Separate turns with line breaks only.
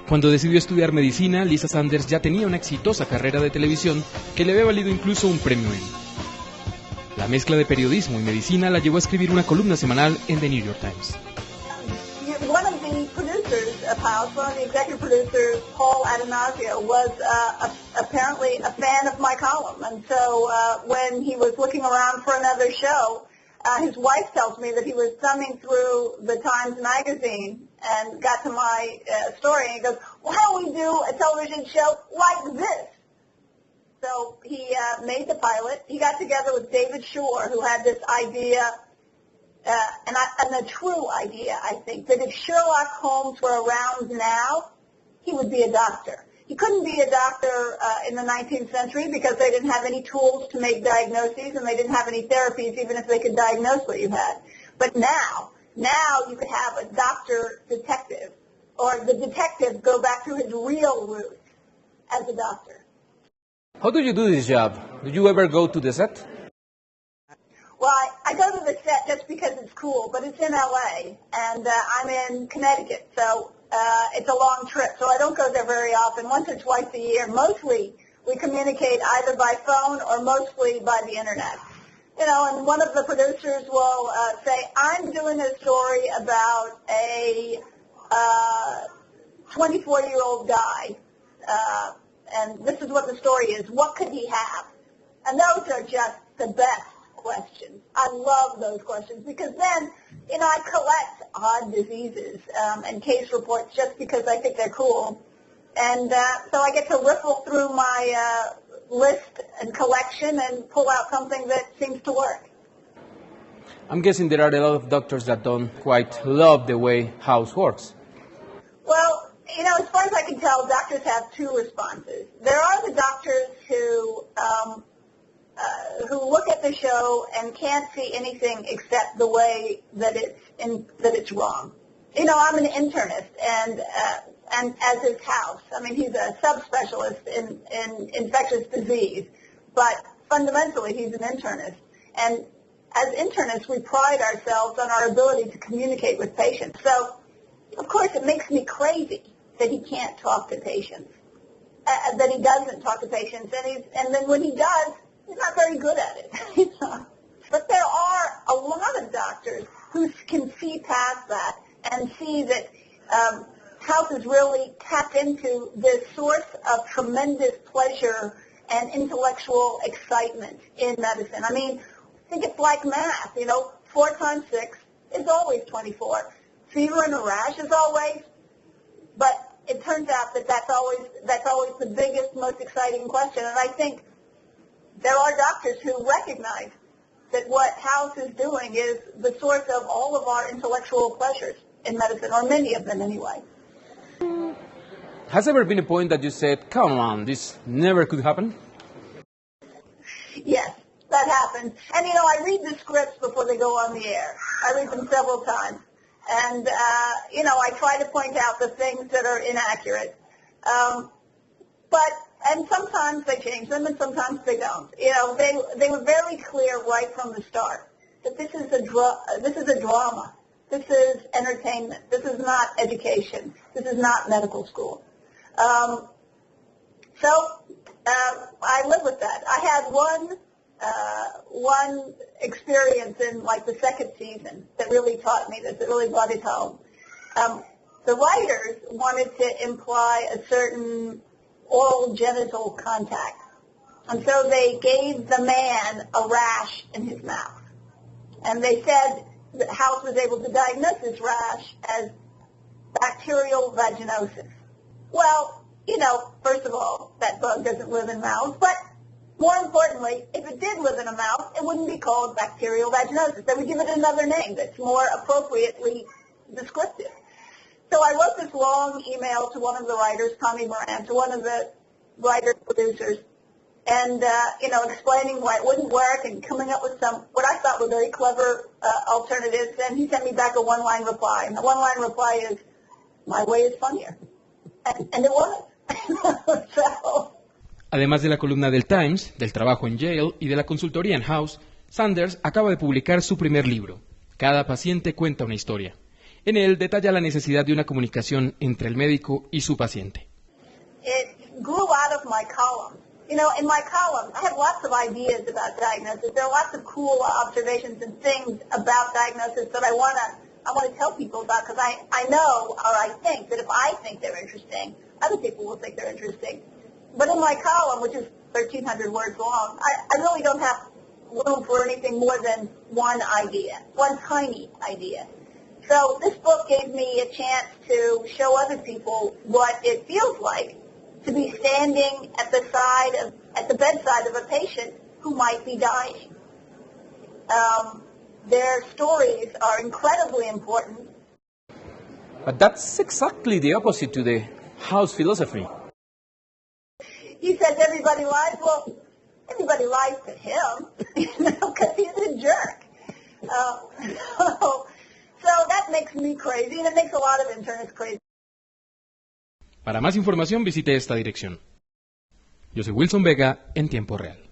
Cuando decidió estudiar medicina, Lisa Sanders ya tenía una exitosa carrera de televisión que le había valido incluso un premio Emmy. La mezcla de periodismo y medicina la llevó a escribir una columna semanal en The New York Times.
One of the producers of House, one of the executive producers, Paul Atanasio, was apparently a fan of my column. And so when he was looking around for another show, his wife tells me that he was thumbing through the Times magazine and got to my story, and he goes, why don't we do a television show like this? So he made the pilot. He got together with David Shore, who had this idea, and a true idea, I think, that if Sherlock Holmes were around now, he would be a doctor. He couldn't be a doctor in the 19th century because they didn't have any tools to make diagnoses, and they didn't have any therapies even if they could diagnose what you had. But now you could have a doctor detective, or the detective go back to his real roots as a doctor.
How do you do this job? Do you ever go to the set?
Well, I go to the set just because it's cool, but it's in L.A., and I'm in Connecticut, so it's a long trip, so I don't go there very often, once or twice a year. Mostly we communicate either by phone or mostly by the Internet. You know, and one of the producers will say, I'm doing a story about a 24-year-old guy, and this is what the story is. What could he have? And those are just the best questions. I love those questions because then, you know, I collect odd diseases and case reports just because I think they're cool. And so I get to riffle through my list and collection and pull out something that seems to work.
I'm guessing there are a lot of doctors that don't quite love the way House works.
Well, you know, as far as I can tell, doctors have two responses. There are the doctors who look at the show and can't see anything except the way that it's wrong. You know, I'm an internist, and as is House. I mean, he's a subspecialist in infectious disease, but fundamentally he's an internist. And as internists, we pride ourselves on our ability to communicate with patients. So, of course, it makes me crazy that he can't talk to patients, that he doesn't talk to patients, and then when he does, he's not very good at it. You know? But there are a lot of doctors who can see past that and see that House has really tapped into this source of tremendous pleasure and intellectual excitement in medicine. I mean, I think it's like math, you know, 4 times 6 is always 24. Fever and a rash is always, but it turns out that that's always the biggest, most exciting question. And I think there are doctors who recognize that what House is doing is the source of all of our intellectual pleasures in medicine, or many of them anyway.
Has there ever been a point that you said, come on, this never could happen?
Yes, that happens. And, you know, I read the scripts before they go on the air. I read them several times. And, you know, I try to point out the things that are inaccurate. And sometimes they change them, and sometimes they don't. You know, they were very clear right from the start that this is a drama. This is entertainment. This is not education. This is not medical school. So I live with that. I had one experience in like the second season that really taught me this. It really brought it home. The writers wanted to imply a certain oral genital contact, and so they gave the man a rash in his mouth, and they said that House was able to diagnose this rash as bacterial vaginosis. Well, you know, first of all, that bug doesn't live in mouths, but more importantly, if it did live in a mouth, it wouldn't be called bacterial vaginosis. They would give it another name that's more appropriately descriptive. So I wrote this long email to one of the writers, Tommy Moran, to one of the writer-producers, and, you know, explaining why it wouldn't work and coming up with some, what I thought were very clever alternatives, and he sent me back a one-line reply. And the one-line reply is, my way is funnier. And it was. So.
Además de la columna del Times, del trabajo en Yale y de la consultoría en House, Sanders acaba de publicar su primer libro, Cada paciente cuenta una historia. En él detalla la necesidad de una comunicación entre el médico y su paciente.
It grew out of my column. You know, in my column, I have lots of ideas about diagnosis. There are lots of cool observations and things about diagnosis that I want to tell people about because I know or I think that if I think they're interesting, other people will think they're interesting. But in my column, which is 1,300 words long, I really don't have room for anything more than one idea, one tiny idea. So this book gave me a chance to show other people what it feels like to be standing at the bedside of a patient who might be dying. Their stories are incredibly important.
But that's exactly the opposite to the house philosophy.
He says everybody lies. Well, everybody lies to him, because he's a jerk. So that makes me crazy, and it makes a lot of internists crazy.
Para más información visite esta dirección. Yo soy Wilson Vega en Tiempo Real.